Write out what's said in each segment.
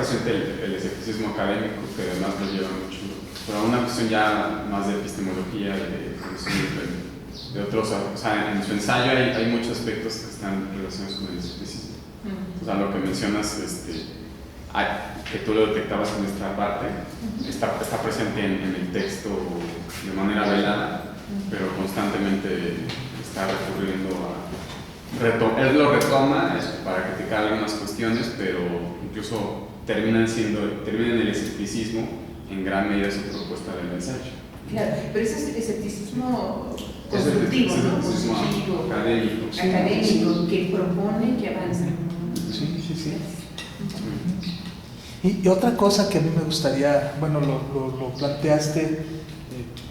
presente el escepticismo académico, que además lo lleva mucho, pero una cuestión ya más de epistemología y de otros, o sea, en su ensayo hay muchos aspectos que están relacionados con el escepticismo. O sea, lo que mencionas, que tú lo detectabas en esta parte, está presente en el texto de manera velada, pero constantemente está recurriendo a... Él lo retoma para criticar algunas cuestiones, pero incluso termina en el escepticismo, en gran medida su propuesta del ensayo. Claro, pero ese es escepticismo constructivo, ¿no? Constructivo, académico, que propone, que avanza. Sí. Y otra cosa que a mí me gustaría, bueno, lo planteaste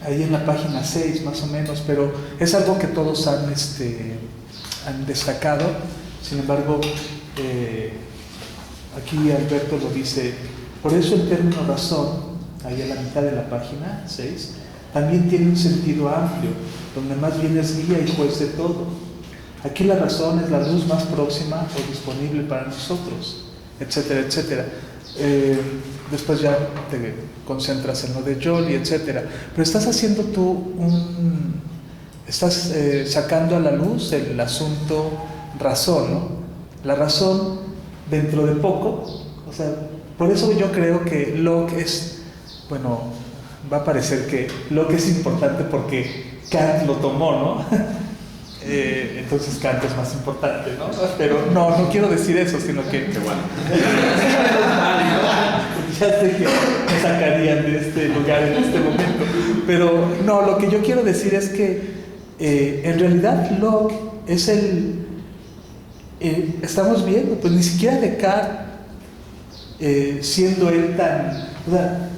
ahí en la página 6 más o menos, pero es algo que todos han destacado. Sin embargo, aquí Alberto lo dice: por eso el término razón, ahí a la mitad de la página 6, también tiene un sentido amplio, donde más bien es guía y juez de todo. Aquí la razón es la luz más próxima o disponible para nosotros, etcétera, etcétera. Después ya te concentras en lo de Joly, etcétera. Pero estás haciendo tú estás sacando a la luz el asunto razón, ¿no? La razón dentro de poco, o sea, por eso yo creo que Locke es, bueno, va a parecer que Locke es importante porque Kant lo tomó, ¿no? Entonces Kant es más importante, ¿no? Pero no quiero decir eso, sino que... Qué bueno. Ya sé que me sacarían de este lugar en este momento. Pero no, lo que yo quiero decir es que en realidad Locke es estamos viendo, pues ni siquiera Descartes, siendo él tan... O sea,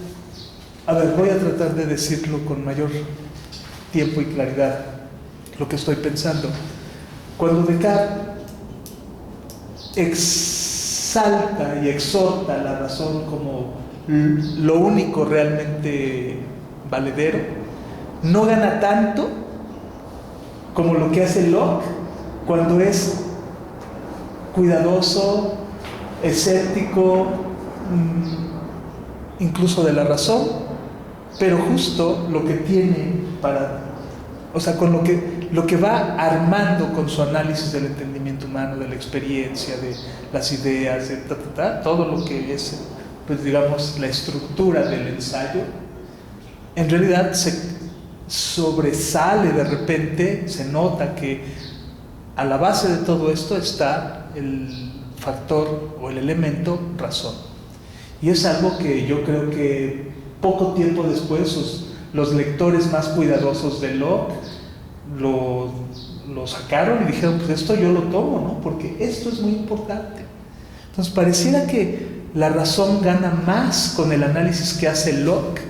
a ver, voy a tratar de decirlo con mayor tiempo y claridad lo que estoy pensando. Cuando Descartes exalta y exhorta la razón como lo único realmente valedero, no gana tanto como lo que hace Locke cuando es cuidadoso, escéptico, incluso de la razón, pero justo lo que tiene o sea, con lo que va armando con su análisis del entendimiento humano, de la experiencia, de las ideas, de todo lo que es, pues digamos, la estructura del ensayo, en realidad se sobresale de repente, se nota que a la base de todo esto está el factor o el elemento razón. Y es algo que yo creo que poco tiempo después los lectores más cuidadosos de Locke lo sacaron y dijeron: pues esto yo lo tomo, ¿no? Porque esto es muy importante. Entonces pareciera que la razón gana más con el análisis que hace Locke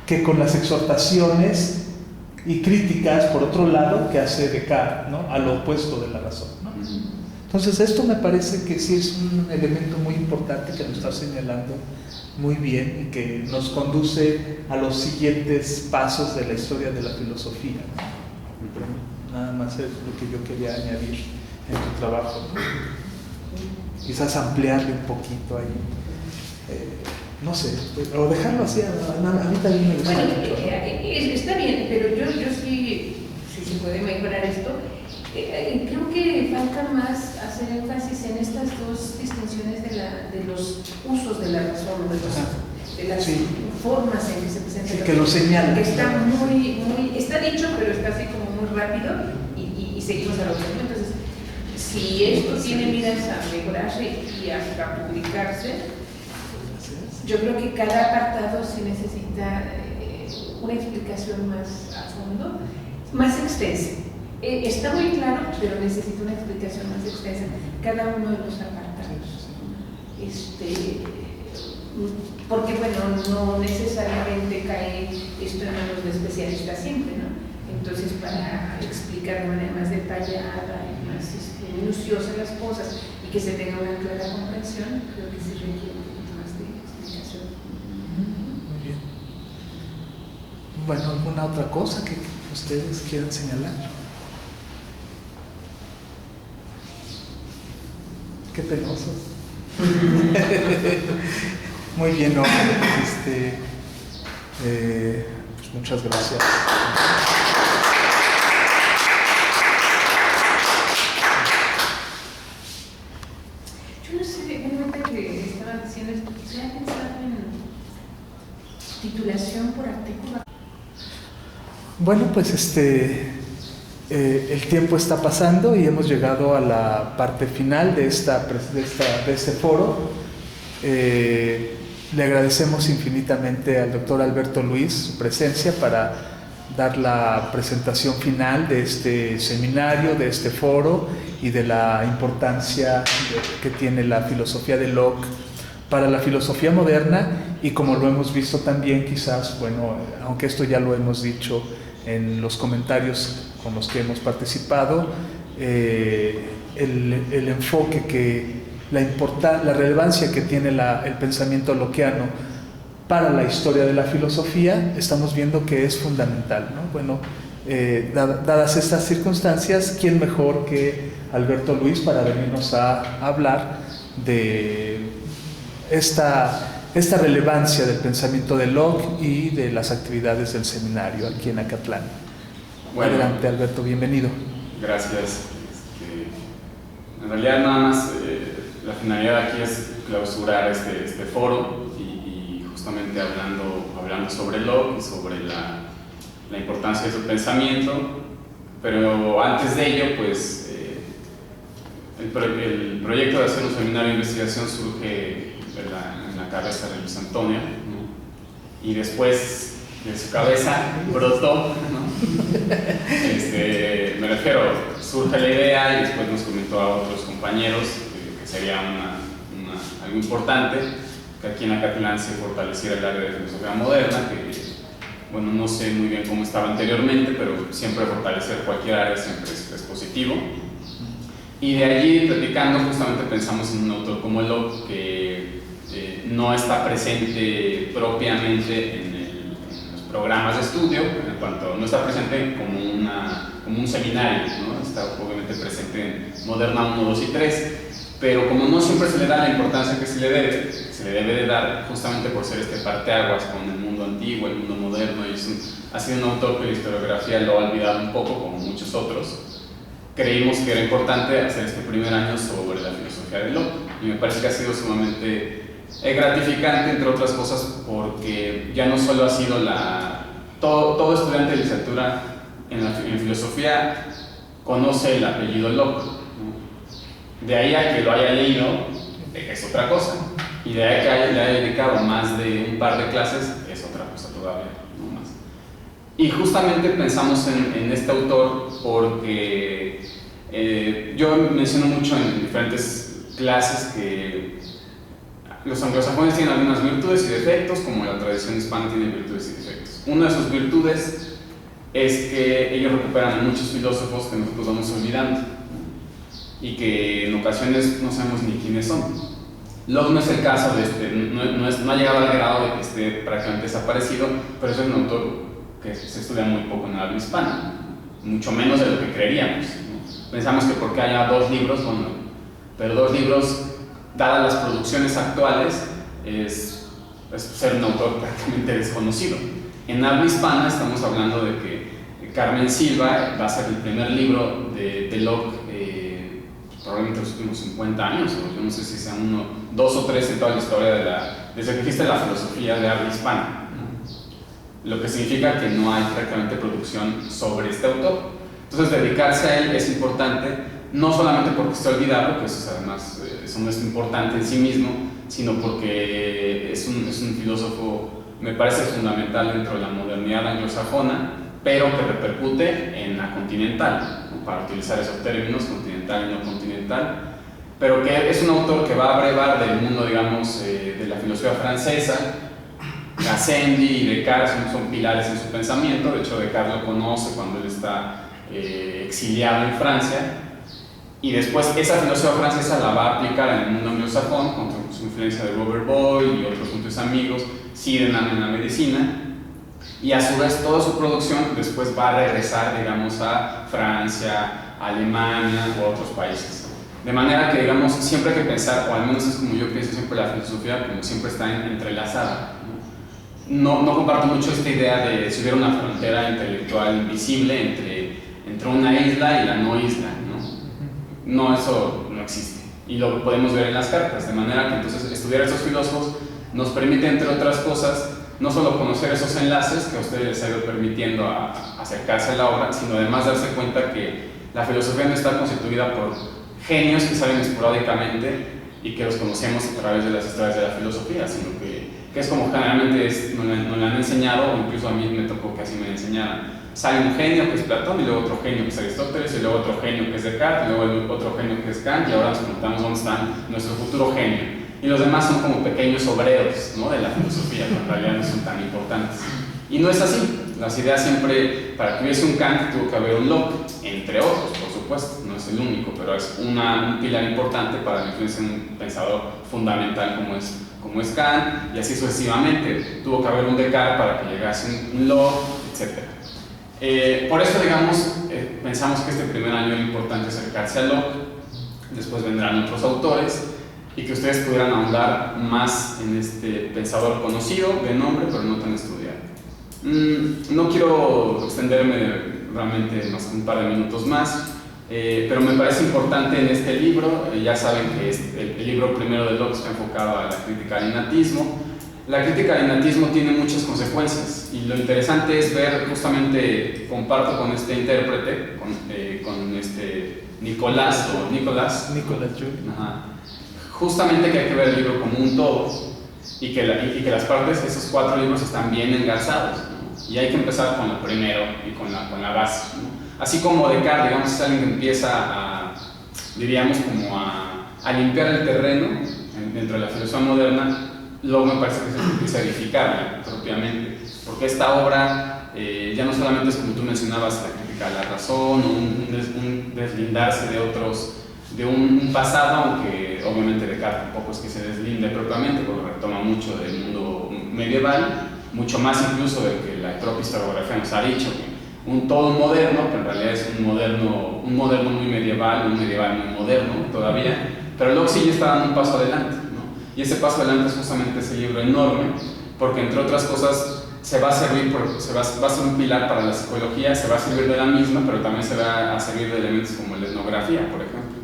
que con las exhortaciones y críticas, por otro lado, que hace Descartes, ¿no? A lo opuesto de la razón, ¿no? Entonces esto me parece que sí es un elemento muy importante que lo está señalando muy bien y que nos conduce a los siguientes pasos de la historia de la filosofía, ¿no? Nada más es lo que yo quería añadir en tu trabajo, ¿no? Quizás ampliarle un poquito ahí, no sé, o dejarlo así. A mí también me gusta mucho, ¿no? Está bien, pero yo sí, si se puede mejorar esto, creo que falta más hacer énfasis en estas dos distinciones de los usos de la razón, de las formas en que se presenta. Sí, que lo señala. Que está está dicho, pero está así como muy rápido y seguimos a lo mismo. Entonces, si esto tiene miras a mejorarse y hasta publicarse, yo creo que cada apartado sí necesita una explicación más a fondo, más extensa. Está muy claro, pero necesita una explicación más extensa cada uno de los apartados. Porque bueno, no necesariamente cae esto en manos de especialistas siempre, ¿no? Entonces, para explicar de manera más detallada y más minuciosa las cosas y que se tenga una clara comprensión, creo que se requiere un poquito más de explicación. Muy bien. Bueno, ¿alguna otra cosa que ustedes quieran señalar? Qué penoso. Muy bien, ¿no? Pues muchas gracias. Yo no sé, realmente que estaba diciendo esto, ¿se ha pensado en titulación por artículo? Bueno, pues el tiempo está pasando y hemos llegado a la parte final de este foro. Le agradecemos infinitamente al doctor Alberto Luis su presencia para dar la presentación final de este seminario, de este foro y de la importancia que tiene la filosofía de Locke para la filosofía moderna, y como lo hemos visto también, quizás, bueno, aunque esto ya lo hemos dicho en los comentarios con los que hemos participado, el enfoque la relevancia que tiene el pensamiento lockeano para la historia de la filosofía, estamos viendo que es fundamental, ¿no? Bueno, dadas estas circunstancias, ¿quién mejor que Alberto Luis para venirnos a hablar de esta relevancia del pensamiento de Locke y de las actividades del seminario aquí en Acatlán? Bueno, adelante, Alberto, bienvenido. Gracias. En realidad nada más la finalidad aquí es clausurar este foro y justamente hablando sobre Locke y sobre la importancia de su pensamiento, pero antes de ello, pues el proyecto de hacer un seminario de investigación surge en la cabeza de Luis Antonio, ¿no? Y después de su cabeza brotó, ¿no? Me refiero, surge la idea y después nos comentó a otros compañeros que sería algo importante que aquí en Acatlán se fortaleciera el área de filosofía moderna, que bueno, no sé muy bien cómo estaba anteriormente, pero siempre fortalecer cualquier área siempre es positivo. Y de allí, platicando, justamente pensamos en un autor como Locke, que no está presente propiamente en los programas de estudio, en cuanto no está presente como un seminario, ¿no? Está obviamente presente en Moderna 1, 2 y 3, pero como no siempre se le da la importancia que se le debe de dar, justamente por ser este parteaguas con el mundo antiguo, el mundo moderno, y ha sido un autor que la historiografía lo ha olvidado un poco, como muchos otros. Creímos que era importante hacer este primer año sobre la filosofía de Locke, y me parece que ha sido sumamente gratificante, entre otras cosas, porque ya no solo ha sido todo estudiante de licenciatura en filosofía conoce el apellido Locke, ¿no? De ahí a que lo haya leído es otra cosa, y de ahí a que le haya dedicado más de un par de clases es otra cosa todavía, no más. Y justamente pensamos en este autor porque yo menciono mucho en diferentes clases que los anglosajones tienen algunas virtudes y defectos, como la tradición hispana tiene virtudes y defectos. Una de sus virtudes es que ellos recuperan a muchos filósofos que nosotros vamos olvidando, ¿no? Y que en ocasiones no sabemos ni quiénes son. Locke no es el caso no ha llegado al grado de que esté prácticamente desaparecido, pero es un autor que se estudia muy poco en el habla hispana, mucho menos de lo que creeríamos, ¿no? Pensamos que porque haya 2 libros, bueno, pero 2 libros, dadas las producciones actuales, es ser un autor prácticamente desconocido. En habla hispana estamos hablando de que Carmen Silva va a ser el primer libro de Locke, probablemente los últimos 50 años, o yo no sé si sean 2 o 3 en toda la historia desde que existe la filosofía de habla hispana, ¿no? Lo que significa que no hay prácticamente producción sobre este autor. Entonces dedicarse a él es importante, no solamente porque esté olvidado, que eso además eso no es importante en sí mismo, sino porque es un filósofo, me parece fundamental dentro de la modernidad anglosajona, pero que repercute en la continental, ¿no? Para utilizar esos términos, continental y no continental, pero que es un autor que va a brevar del mundo, digamos, de la filosofía francesa. Gassendi y Descartes son pilares en su pensamiento. De hecho, Descartes lo conoce cuando él está exiliado en Francia, y después esa filosofía francesa la va a aplicar en el mundo anglosajón con su influencia de Robert Boyle y otros muchos amigos, Sydenham en la medicina, y a su vez toda su producción después va a regresar, digamos, a Francia, Alemania u otros países. De manera que, digamos, siempre hay que pensar, o al menos es como yo pienso siempre la filosofía, como siempre está entrelazada. No comparto mucho esta idea de si hubiera una frontera intelectual invisible entre una isla y la no isla, ¿no? No, eso no existe. Y lo podemos ver en las cartas, de manera que entonces estudiar a estos filósofos nos permite, entre otras cosas, no solo conocer esos enlaces que a ustedes les ha ido permitiendo acercarse a la obra, sino además darse cuenta que la filosofía no está constituida por genios que salen esporádicamente y que los conocemos a través de las historias de la filosofía, sino que es como generalmente nos lo han enseñado, o incluso a mí me tocó que así me enseñaran. Sale un genio que es Platón, y luego otro genio que es Aristóteles, y luego otro genio que es Descartes, y luego otro genio que es Kant, y ahora nos preguntamos dónde está nuestro futuro genio. Y los demás son como pequeños obreros, ¿no?, de la filosofía, que en realidad no son tan importantes. Y no es así. Las ideas siempre, para que hubiese un Kant, tuvo que haber un Locke, entre otros, por supuesto, no es el único, pero es un pilar importante para la influencia de un pensador fundamental como es Kant, y así sucesivamente. Tuvo que haber un Descartes para que llegase un Locke, etc. Por eso, digamos, pensamos que este primer año era importante acercarse a Locke, después vendrán otros autores, y que ustedes pudieran ahondar más en este pensador conocido de nombre, pero no tan estudiado. No quiero extenderme realmente más un par de minutos más, pero me parece importante en este libro, ya saben que el libro primero de Locke está enfocado a la crítica al innatismo. La crítica al innatismo tiene muchas consecuencias, y lo interesante es ver, justamente comparto con este intérprete, con este Nicolás justamente que hay que ver el libro como un todo, y que las partes de esos 4 libros están bien engarzados, ¿no? Y hay que empezar con lo primero y con la base, ¿no? Así como Descartes, digamos, es alguien que empieza diríamos, como a limpiar el terreno dentro de la filosofía moderna, luego me parece que se empieza a edificarla propiamente, porque esta obra ya no solamente es, como tú mencionabas, la crítica a la razón, o un deslindarse de un pasado, aunque obviamente Descartes tampoco es que se deslinde propiamente, porque retoma mucho del mundo medieval, mucho más incluso de que la propia historiografía nos ha dicho, que un todo moderno, que en realidad es un moderno muy medieval, un medieval muy moderno todavía, pero luego sí ya está dando un paso adelante, ¿no? Y ese paso adelante es justamente ese libro enorme, porque entre otras cosas va a ser un pilar para la psicología, se va a servir de la misma, pero también se va a servir de elementos como la etnografía, por ejemplo,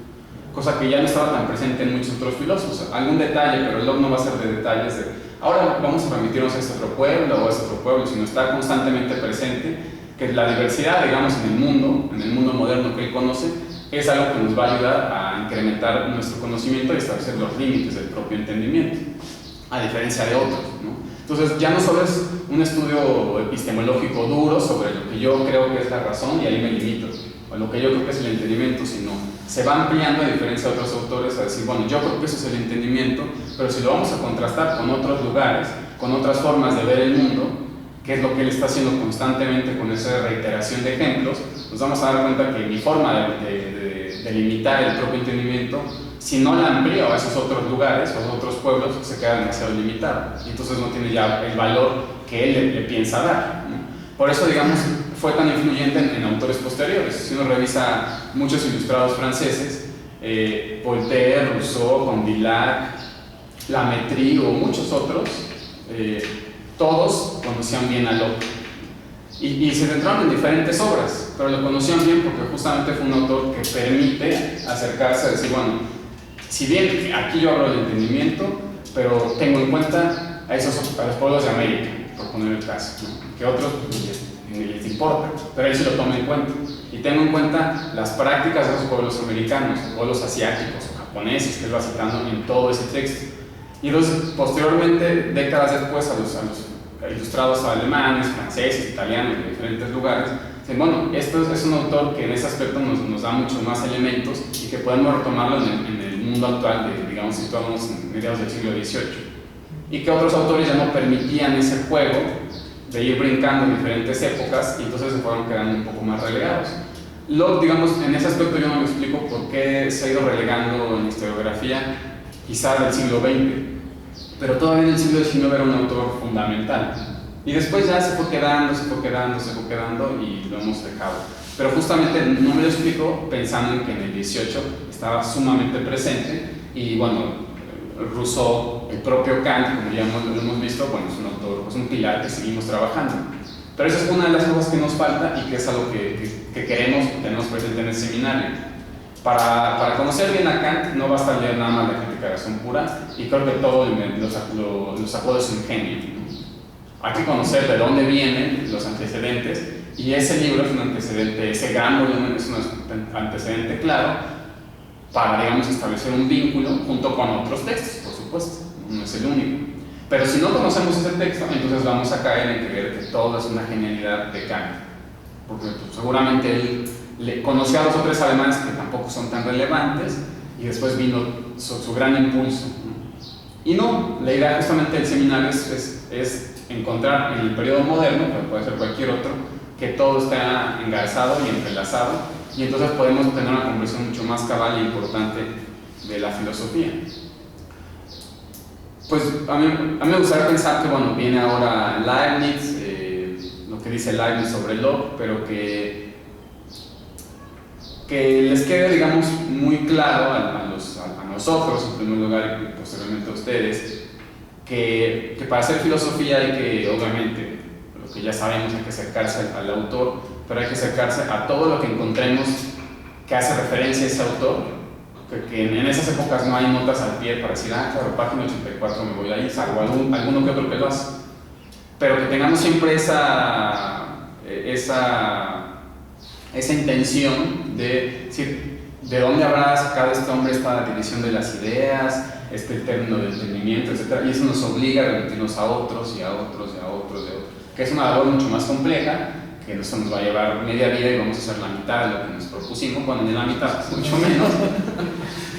cosa que ya no estaba tan presente en muchos otros filósofos. Algún detalle, pero Locke no va a ser de detalles de ahora vamos a remitirnos a este otro pueblo o a este otro pueblo, sino está constantemente presente, que la diversidad, digamos, en el mundo moderno que él conoce, es algo que nos va a ayudar a incrementar nuestro conocimiento y establecer los límites del propio entendimiento, a diferencia de otros, ¿no? Entonces ya no solo es un estudio epistemológico duro sobre lo que yo creo que es la razón y ahí me limito, o lo que yo creo que es el entendimiento, sino se va ampliando, a diferencia de otros autores, a decir, bueno, yo creo que eso es el entendimiento, pero si lo vamos a contrastar con otros lugares, con otras formas de ver el mundo, que es lo que él está haciendo constantemente con esa reiteración de ejemplos, nos vamos a dar cuenta que mi forma de limitar el propio entendimiento, si no la amplío a esos otros lugares o a esos otros pueblos, se queda demasiado limitado, y entonces no tiene ya el valor que él le piensa dar, ¿no? Por eso, digamos, fue tan influyente en autores posteriores. Si uno revisa muchos ilustrados franceses, Voltaire, Rousseau, Condillac, Lametrie o muchos otros, todos conocían bien a Locke y se centraron en diferentes obras, pero lo conocían bien porque justamente fue un autor que permite acercarse a decir, bueno, si bien aquí yo hablo del entendimiento, pero tengo en cuenta a los pueblos de América, por poner el caso, ¿no? Que otros ni les importa, pero él sí lo toma en cuenta, y tengo en cuenta las prácticas de esos pueblos americanos, o pueblos asiáticos o japoneses, que él va citando en todo ese texto. Y entonces, posteriormente, décadas después, a los ilustrados alemanes, franceses, italianos, de diferentes lugares, dicen, bueno, esto es un autor que en ese aspecto nos da muchos más elementos y que podemos retomarlo en el mundo actual, digamos, situándonos en mediados del siglo XVIII. Y que otros autores ya no permitían ese juego de ir brincando en diferentes épocas, y entonces se fueron quedando un poco más relegados. Locke, digamos, en ese aspecto yo no me explico por qué se ha ido relegando en la historiografía, quizá del siglo XX, pero todavía en el siglo XIX era un autor fundamental, y después ya se fue quedando y lo hemos dejado. Pero justamente no me lo explico pensando en que en el XVIII estaba sumamente presente, y bueno, Rousseau, el propio Kant, como ya lo hemos visto, bueno, es un autor, es un pilar que seguimos trabajando. Pero esa es una de las cosas que nos falta y que es algo que queremos, que tenemos presente en el seminario. Para conocer bien a Kant no basta leer nada más la crítica de razón pura, y creo que todos los apodos son genio, ¿no? Hay que conocer de dónde vienen los antecedentes, y ese libro es un antecedente, ese gran volumen es un antecedente claro para, digamos, establecer un vínculo junto con otros textos, por supuesto, no es el único. Pero si no conocemos ese texto, entonces vamos a caer en creer que todo es una genialidad de Kant, porque pues, seguramente él conoció a los otros alemanes que tampoco son tan relevantes, y después vino su gran impulso, ¿no? Y no, la idea justamente del seminario es encontrar en el periodo moderno, pero puede ser cualquier otro, que todo está engarzado y entrelazado, y entonces podemos tener una conversación mucho más cabal e importante de la filosofía. Pues a mí me gustaría pensar que, bueno, viene ahora Leibniz, lo que dice Leibniz sobre Locke, pero que les quede, digamos, muy claro a nosotros, en primer lugar, y posteriormente a ustedes, que para hacer filosofía hay que, obviamente, lo que ya sabemos, hay que acercarse al autor, pero hay que acercarse a todo lo que encontremos que hace referencia a ese autor, que en esas épocas no hay notas al pie para decir, ah, claro, página 84 me voy ahí, salvo alguno que otro que lo hace, pero que tengamos siempre esa intención de decir, ¿de dónde habrá sacado este hombre esta división de las ideas, este término de entendimiento, etcétera? Y eso nos obliga a remitirnos a otros y a otros y a otros y a otros, que es una labor mucho más compleja, que eso nos va a llevar media vida y vamos a hacer la mitad de lo que nos propusimos, bueno, ni la mitad, mucho menos,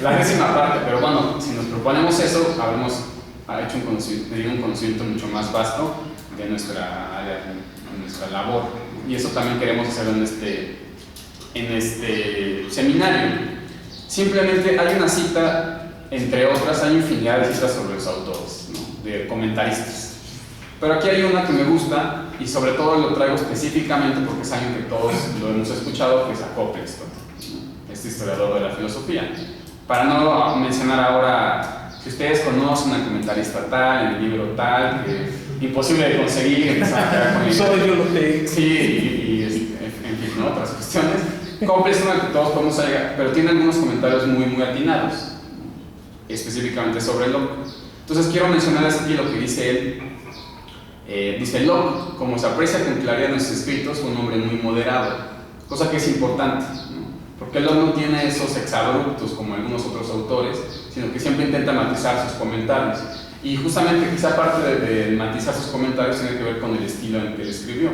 la décima parte, pero bueno, si nos proponemos eso, habremos hecho un conocimiento mucho más vasto de nuestra área, de nuestra labor, y eso también queremos hacerlo en este seminario. Simplemente hay una cita, entre otras, hay infinidad de citas sobre los autores, ¿no? De comentaristas. Pero aquí hay una que me gusta, y sobre todo lo traigo específicamente porque es alguien que todos lo hemos escuchado, que es a Copleston, ¿no? Este historiador de la filosofía. Para no mencionar ahora, si ustedes conocen a comentarista tal, en el libro tal, que imposible de conseguir, solo yo lo tengo. Sí, en fin, ¿no? Otras cuestiones. Copleston, que todos podemos llegar, pero tiene algunos comentarios muy, muy atinados, específicamente sobre Locke. Entonces quiero mencionarles aquí lo que dice él. Dice Locke, como se aprecia con claridad en sus escritos, fue un hombre muy moderado, cosa que es importante, ¿no? Porque Locke no tiene esos exabruptos como algunos otros autores, sino que siempre intenta matizar sus comentarios. Y justamente quizá parte de matizar sus comentarios tiene que ver con el estilo en que él escribió,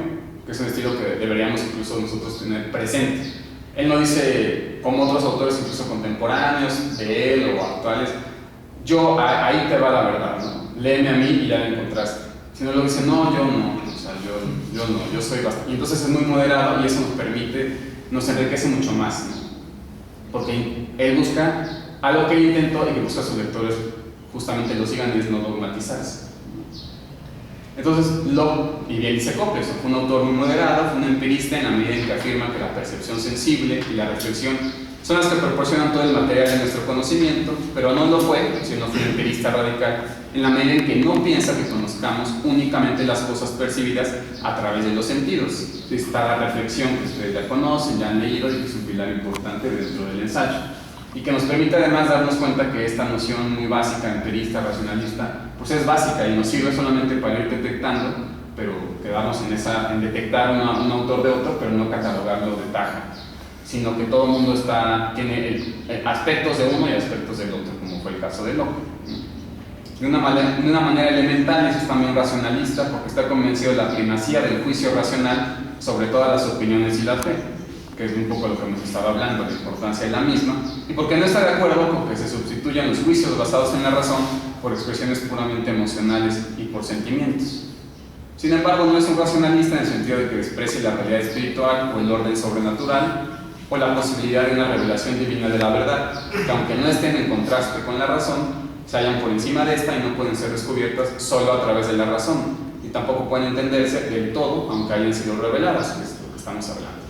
que es un estilo que deberíamos incluso nosotros tener presente. Él no dice, como otros autores incluso contemporáneos de él o actuales, ahí te va la verdad, ¿no? Léeme a mí y ya la encontraste. Si no, lo dice, no, yo no, o sea, yo no, yo soy bastante. Y entonces es muy moderado y eso nos enriquece mucho más, ¿no? Porque él busca algo que él intentó y que busca a sus lectores justamente lo sigan, y es no dogmatizarse. Entonces, Locke, y bien dice Copleston, fue un autor muy moderado, fue un empirista en la medida en que afirma que la percepción sensible y la reflexión son las que proporcionan todo el material de nuestro conocimiento, pero no lo fue, sino fue un empirista radical en la medida en que no piensa que conozcamos únicamente las cosas percibidas a través de los sentidos. Está la reflexión que ustedes ya conocen, ya han leído y que es un pilar importante dentro del ensayo, y que nos permite además darnos cuenta que esta noción muy básica, empirista, racionalista, pues es básica y nos sirve solamente para ir detectando, pero quedamos en detectar un autor de otro, pero no catalogarlo de taja, sino que todo el mundo tiene aspectos de uno y aspectos del otro, como fue el caso de Locke. De una manera elemental, eso es también racionalista, porque está convencido de la primacía del juicio racional sobre todas las opiniones y la fe, que es un poco lo que hemos estado hablando, la importancia de la misma, y porque no está de acuerdo con que se sustituyan los juicios basados en la razón por expresiones puramente emocionales y por sentimientos. Sin embargo, no es un racionalista en el sentido de que desprecie la realidad espiritual o el orden sobrenatural, o la posibilidad de una revelación divina de la verdad, que aunque no estén en contraste con la razón, se hallan por encima de esta y no pueden ser descubiertas solo a través de la razón, y tampoco pueden entenderse del todo, aunque hayan sido reveladas, que es lo que estamos hablando.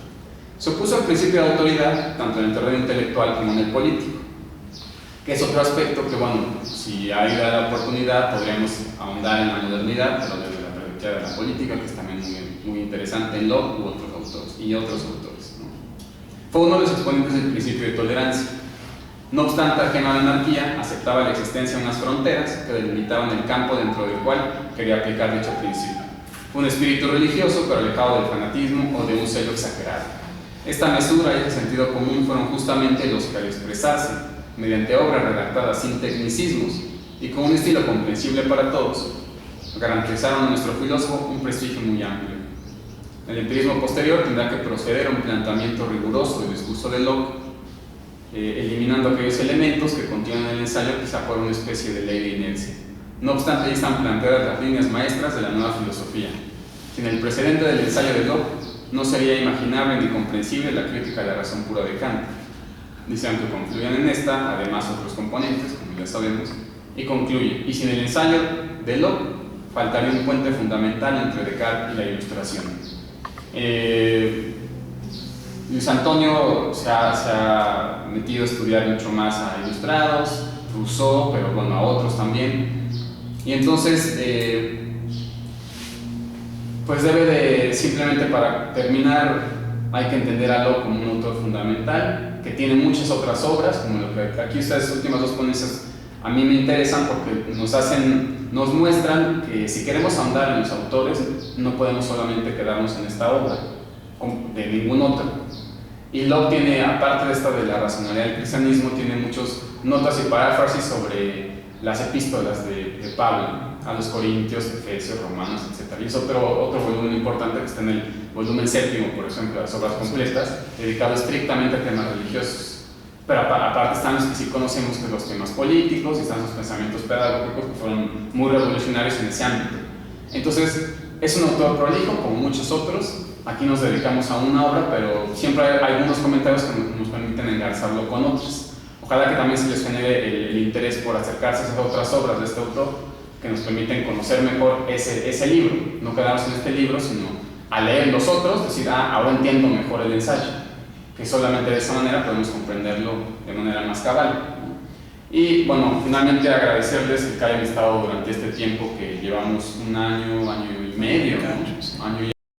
Se opuso al principio de autoridad, tanto en el terreno intelectual como en el político, que es otro aspecto que, bueno, si hay la oportunidad, podríamos ahondar en la modernidad, pero desde la perspectiva de la política, que es también muy interesante en Locke u otros autores, ¿no? Fue uno de los exponentes del principio de tolerancia. No obstante, ajeno a la anarquía, aceptaba la existencia de unas fronteras que delimitaban el campo dentro del cual quería aplicar dicho principio. Fue un espíritu religioso, pero alejado del fanatismo o de un celo exagerado. Esta mesura y ese sentido común fueron justamente los que, al expresarse mediante obras redactadas sin tecnicismos y con un estilo comprensible para todos, garantizaron a nuestro filósofo un prestigio muy amplio. El empirismo posterior tendrá que proceder a un planteamiento riguroso del discurso de Locke, eliminando aquellos elementos que contienen el ensayo quizá por una especie de ley de inercia. No obstante, ahí están planteadas las líneas maestras de la nueva filosofía. Sin el precedente del ensayo de Locke, no sería imaginable ni comprensible la crítica de la razón pura de Kant. Dicen que confluyen en esta, además otros componentes, como ya sabemos, y concluye, y sin el ensayo de Locke, faltaría un puente fundamental entre Descartes y la Ilustración. Luis Antonio se ha metido a estudiar mucho más a ilustrados, Rousseau, pero bueno, a otros también, y entonces pues debe de, simplemente para terminar, hay que entender a Locke como un autor fundamental, que tiene muchas otras obras, como lo que aquí estas últimas dos ponencias a mí me interesan porque nos muestran que si queremos ahondar en los autores, no podemos solamente quedarnos en esta obra, de ningún otro. Y Locke tiene, aparte de esta de la racionalidad del cristianismo, tiene muchas notas y paráfrasis sobre las epístolas de Pablo a los Corintios, Efesios, Romanos, etc. Y es otro volumen importante que está en el volumen 7, por ejemplo, las obras completas, dedicado estrictamente a temas religiosos. Pero aparte están los que sí conocemos, que los temas políticos, y están sus pensamientos pedagógicos, que fueron muy revolucionarios en ese ámbito. Entonces, es un autor prolijo, como muchos otros. Aquí nos dedicamos a una obra, pero siempre hay algunos comentarios que nos permiten engarzarlo con otros. Ojalá que también se les genere el interés por acercarse a esas otras obras de este autor, que nos permiten conocer mejor ese libro. No quedarnos en este libro, sino a leer los otros, decir, ahora entiendo mejor el ensayo, que solamente de esa manera podemos comprenderlo de manera más cabal. Y bueno, finalmente agradecerles que hayan estado durante este tiempo, que llevamos un año y medio, ¿no? Año y